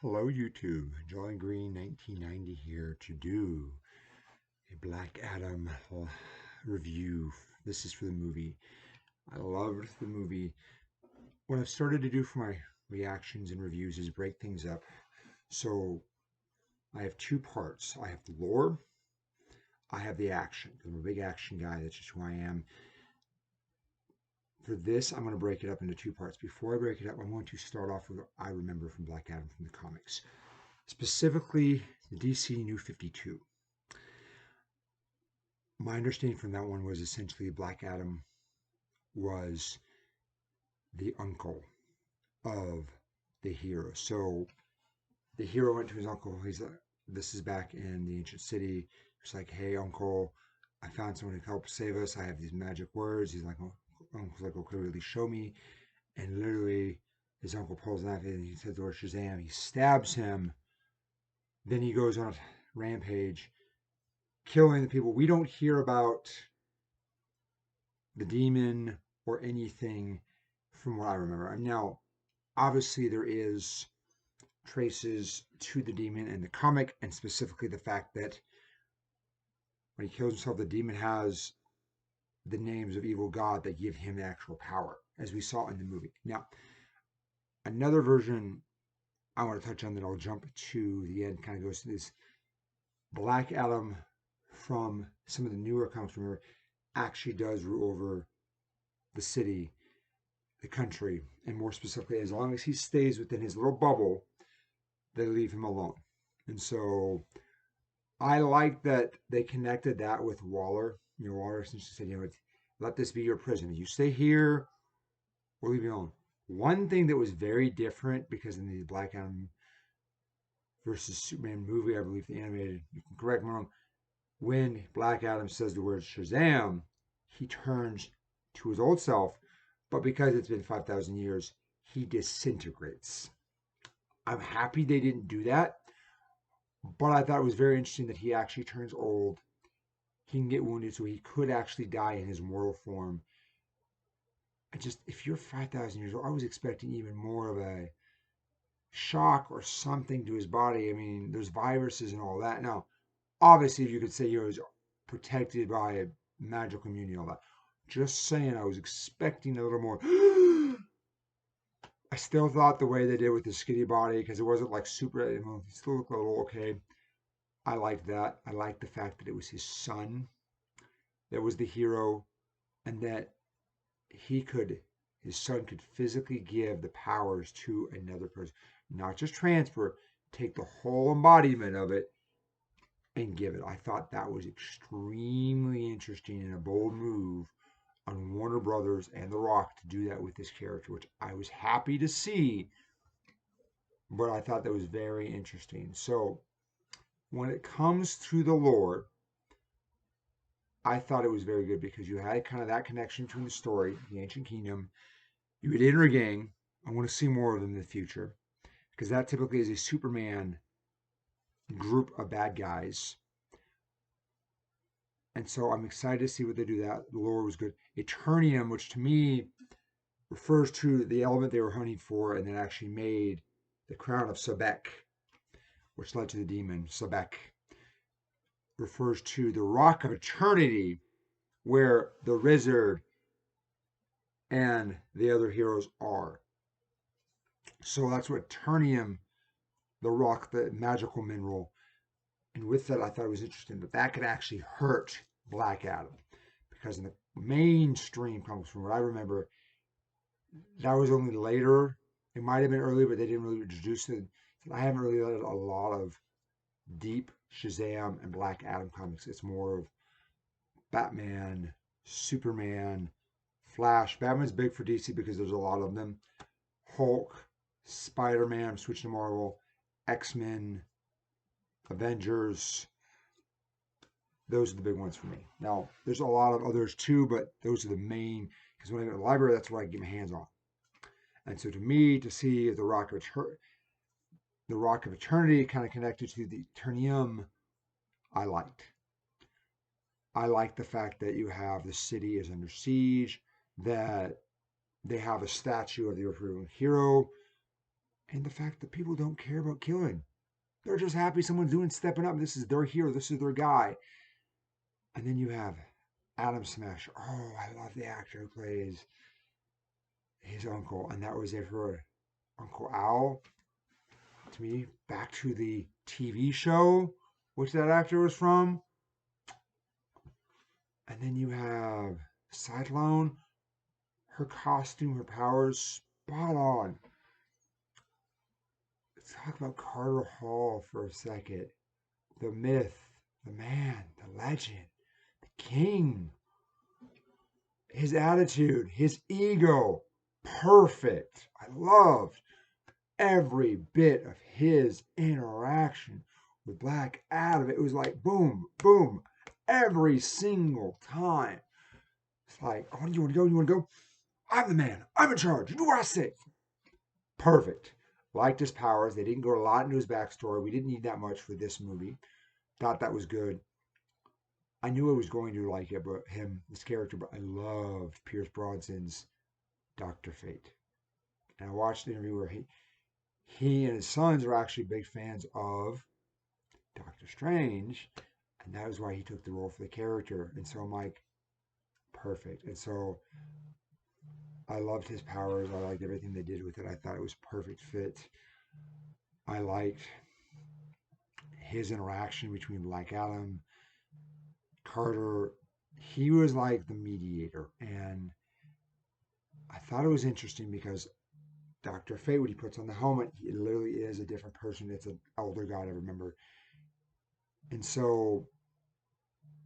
Hello YouTube, Jolly Green 1990 here to do a Black Adam review. This is for the movie. I loved the movie. What I've started to do for my reactions and reviews is break things up. So I have two parts. I have the lore, I have the action. I'm a big action guy, that's just who I am. For this, I'm going to break it up into two parts. Before I break it up, I'm going to start off with what I remember from Black Adam from the comics. Specifically, the DC New 52. My understanding from that one was essentially Black Adam was the uncle of the hero. So the hero went to his uncle. He's like, this is back in the ancient city. He's like, hey, uncle, I found someone who can help save us. I have these magic words. He's like, uncle's like, okay, really show me. And literally, his uncle pulls a knife and he says the word Shazam. He stabs him. Then he goes on a rampage, killing the people. We don't hear about the demon or anything from what I remember. Now, obviously, there is traces to the demon in the comic, and specifically the fact that when he kills himself, the demon has the names of evil god that give him the actual power, as we saw in the movie. Now, another version I want to touch on that I'll jump to the end kind of goes to this Black Adam from some of the newer comics. Remember, actually does rule over the city, the country, and more specifically, as long as he stays within his little bubble, they leave him alone. And so I like that they connected that with Waller. Waller essentially said, let this be your prison. You stay here, we'll leave you alone. One thing that was very different, because in the Black Adam versus Superman movie, I believe the animated, you can correct me wrong, when Black Adam says the word Shazam, he turns to his old self, but because it's been 5,000 years, he disintegrates. I'm happy they didn't do that, but I thought it was very interesting that he actually turns old. He can get wounded, so he could actually die in his mortal form. If you're 5,000 years old, I was expecting even more of a shock or something to his body. I mean, there's viruses and all that. Now, obviously, you could say he was protected by a magical immunity and all that. Just saying, I was expecting a little more. I still thought the way they did with the skinny body, because it wasn't like super, it still looked a little okay. I liked that. I liked the fact that it was his son that was the hero, and that his son could physically give the powers to another person, not just transfer, take the whole embodiment of it and give it. I thought that was extremely interesting and a bold move on Warner Brothers and The Rock to do that with this character, which I was happy to see, but I thought that was very interesting. So when it comes to the lore, I thought it was very good because you had kind of that connection between the story, the Ancient Kingdom. You had Inner Gang. I want to see more of them in the future because that typically is a Superman group of bad guys. And so I'm excited to see what they do. That the lore was good. Eternium, which to me refers to the element they were hunting for, and then actually made the crown of Sobek, which led to the demon Sobek. Refers to the Rock of Eternity, where the Wizard and the other heroes are. So that's what Eternium, the rock, the magical mineral. And with that, I thought it was interesting that that could actually hurt Black Adam. Because in the mainstream comics, from what I remember, that was only later. It might have been earlier, but they didn't really introduce it. I haven't really read a lot of deep Shazam and Black Adam comics. It's more of Batman, Superman, Flash. Batman's big for DC because there's a lot of them. Hulk, Spider-Man, switching to Marvel, X-Men, Avengers. Those are the big ones for me. Now, there's a lot of others too, but those are the main, because when I go to the library, that's what I get my hands on. And so to me, to see the Rock of Eternity kind of connected to the Eternium, I liked. I like the fact that you have the city is under siege, that they have a statue of the Earth hero. And the fact that people don't care about killing. They're just happy someone's stepping up. This is their hero. This is their guy. And then you have Adam Smash. Oh, I love the actor who plays his uncle. And that was it for Uncle Al. To me, back to the TV show, which that actor was from. And then you have Cyclone. Her costume, her powers, spot on. Let's talk about Carter Hall for a second. The myth, the man, the legend, the king. His attitude, his ego, perfect. I loved every bit of his interaction with Black Adam. It was like boom, boom, every single time. It's like, oh, you want to go? You want to go? I'm the man. I'm in charge. You do what I say. Perfect. Liked his powers. They didn't go a lot into his backstory. We didn't need that much for this movie. Thought that was good. I knew I was going to like it, but this character, but I loved Pierce Brosnan's Dr. Fate. And I watched the interview where he and his sons are actually big fans of Doctor Strange, and that was why he took the role for the character. And so I'm like, perfect. And so I loved his powers. I liked everything they did with it. I thought it was perfect fit. I liked his interaction between Black Adam, Carter. He was like the mediator, and I thought it was interesting because Dr. Fate, when he puts on the helmet, he literally is a different person. It's an elder god, I remember. And so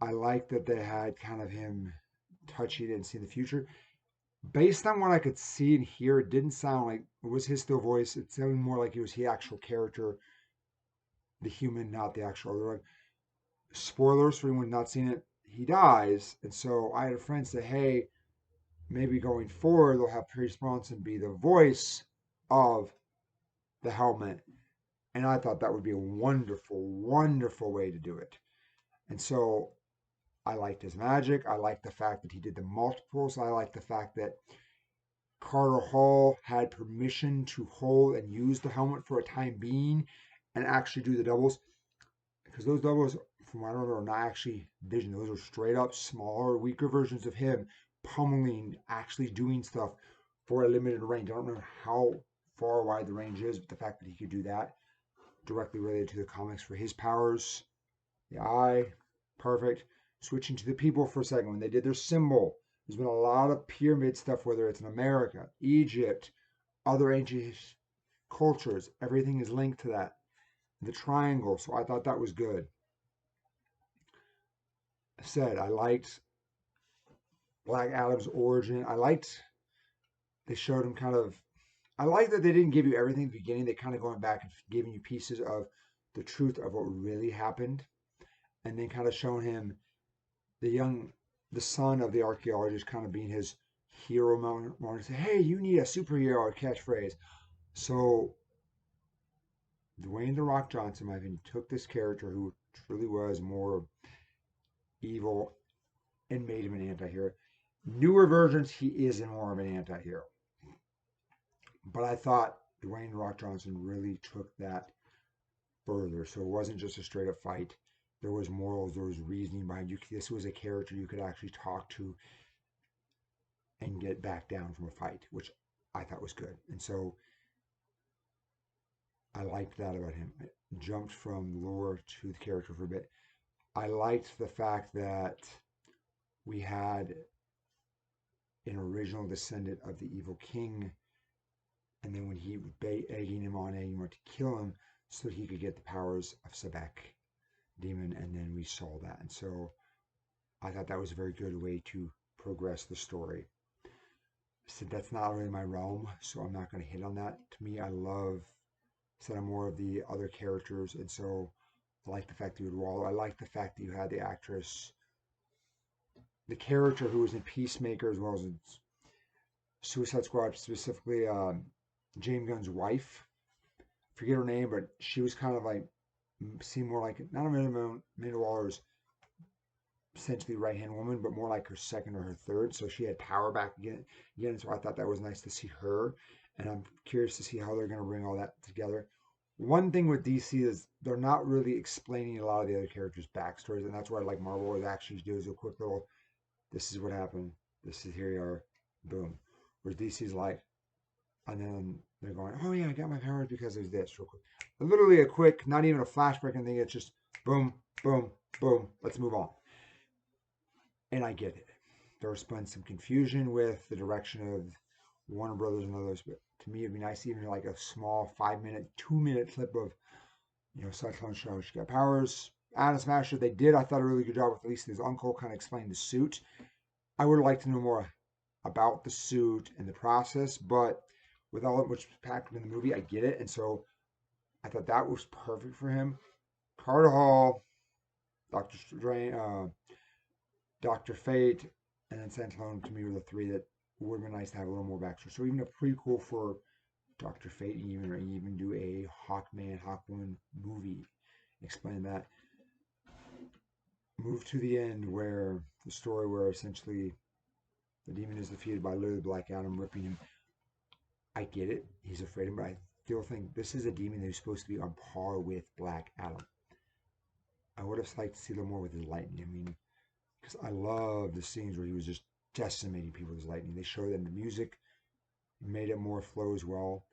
I like that they had kind of him touching it and seeing the future. Based on what I could see and hear, it didn't sound like it was his still voice. It sounded more like it was the actual character, the human, not the actual other one. Spoilers for anyone not seen it, he dies. And so I had a friend say, hey, maybe going forward, they'll have Pierce Brosnan be the voice of the helmet. And I thought that would be a wonderful, wonderful way to do it. And so I liked his magic. I liked the fact that he did the multiples. I liked the fact that Carter Hall had permission to hold and use the helmet for a time being and actually do the doubles. Because those doubles, from what I remember, are not actually Vision. Those are straight up smaller, weaker versions of him pummeling, actually doing stuff for a limited range. I don't know how far wide the range is, but the fact that he could do that directly related to the comics for his powers. The eye, perfect. Switching to the people for a second, when they did their symbol, there's been a lot of pyramid stuff, whether it's in America, Egypt, other ancient cultures. Everything is linked to that. The triangle, so I thought that was good. I said I liked Black Adam's origin. They showed him kind of. I like that they didn't give you everything at the beginning. They kind of going back and giving you pieces of the truth of what really happened, and then kind of showing him the son of the archaeologist kind of being his hero moment. Say, hey, you need a superhero catchphrase. So Dwayne The Rock Johnson, in my opinion, took this character who truly was more evil and made him an anti-hero. Newer versions, he is more of an anti-hero. But I thought Dwayne The Rock Johnson really took that further. So it wasn't just a straight up fight. There was morals, there was reasoning behind you. This was a character you could actually talk to and get back down from a fight, which I thought was good. And so I liked that about him. I jumped from lore to the character for a bit. I liked the fact that we had an original descendant of the evil king, and then when he was egging him on to kill him so he could get the powers of Sebek, demon, and then we saw that. And so I thought that was a very good way to progress the story. So that's not really my realm, so I'm not going to hit on that. To me, I love more of the other characters, and so I like the fact that you had Waller. I like the fact that you had the actress, the character who was in Peacemaker as well as in Suicide Squad, specifically James Gunn's wife. I forget her name, but she was kind of like seemed more like not Amanda Waller's essentially right hand woman, but more like her second or her third. So she had power back again. So I thought that was nice to see her. And I'm curious to see how they're going to bring all that together. One thing with DC is they're not really explaining a lot of the other characters' backstories, and that's why I like Marvel is actually does a quick little, this is what happened, this is here you are, boom. Whereas DC's like, and then they're going, oh yeah, I got my powers because of this, real quick. Literally a quick, not even a flashback or anything. It's just boom, boom, boom. Let's move on. And I get it. There's been some confusion with the direction of Warner Brothers and others, but to me, it'd be nice even like a small 5-minute, 2-minute clip of, Cyclone show. She got powers. Atom Smasher, they did, I thought, a really good job with at least his uncle kind of explaining the suit. I would like to know more about the suit and the process, but with all of which was packed in the movie, I get it. And so I thought that was perfect for him. Carter Hall, Doctor Strange, Doctor Fate, and then Cyclone to me were the three that would have been nice to have a little more backstory. So even a prequel for Doctor Fate, even do a Hawkman, Hawkwoman movie, explain that. Move to the end where the story where essentially the demon is defeated by literally Black Adam ripping him. I get it. He's afraid of him, but I still think this is a demon who's supposed to be on par with Black Adam. I would have liked to see a little more with his lightning. I mean, because I love the scenes where he was just decimating people with his lightning. They showed that in the music, made it more flow as well.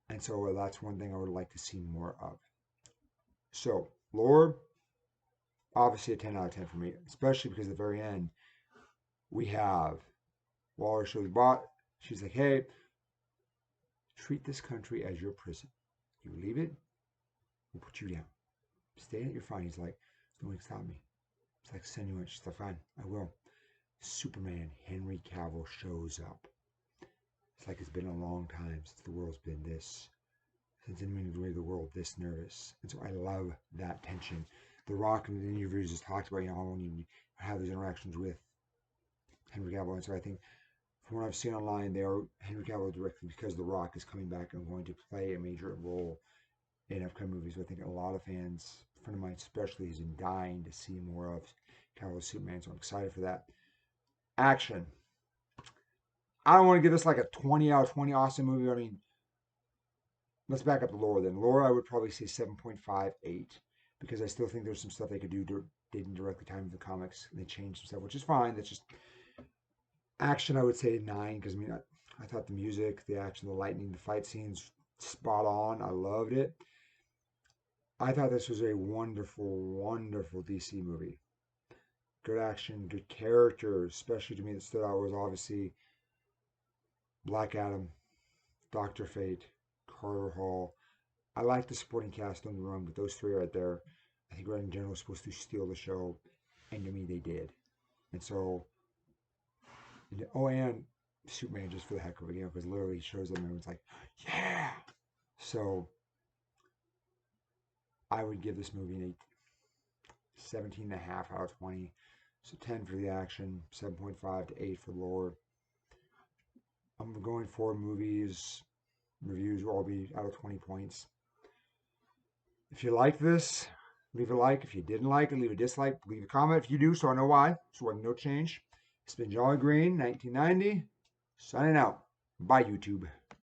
And so that's one thing I would like to see more of. So, lore, obviously a 10 out of 10 for me, especially because at the very end, we have Waller shows bot. She's like, hey, treat this country as your prison. You leave it, we'll put you down. Stay in it, you're fine. He's like, no one can stop me. It's like, send you in. She's like, fine, I will. Superman, Henry Cavill shows up. It's like it's been a long time since the world's been this, since anyone in the world this nervous. And so I love that tension. The Rock in the interviews just talked about, how when you have these interactions with Henry Cavill. And so I think from what I've seen online, they are Henry Cavill directly because The Rock is coming back and going to play a major role in upcoming movies. I think a lot of fans, a friend of mine especially, has been dying to see more of Cavill's Superman. So I'm excited for that. Action. I don't want to give this like a 20 out of 20 awesome movie. I mean, let's back up the lore then. Lore, I would probably say 7.58 because I still think there's some stuff they could do. They didn't directly time the comics and they changed some stuff, which is fine. That's just action. I would say 9 because I thought the music, the action, the lightning, the fight scenes, spot on. I loved it. I thought this was a wonderful, wonderful DC movie. Good action, good characters, especially to me that stood out was obviously Black Adam, Doctor Fate, Carter Hall. I like the supporting cast, don't get me wrong, but those three right there, I think Red in general was supposed to steal the show, and to me they did. And so, and Superman just for the heck of it, because literally shows them and everyone's like, yeah. So I would give this movie an 17.5 out of 20. So 10 for the action, 7.5 to 8 for the lore. I'm going for reviews will all be out of 20 points. If you like this, leave a like. If you didn't like it, leave a dislike. Leave a comment if you do, so I know why. So I no change. It's been Jolly Green, 1990. Signing out. Bye, YouTube.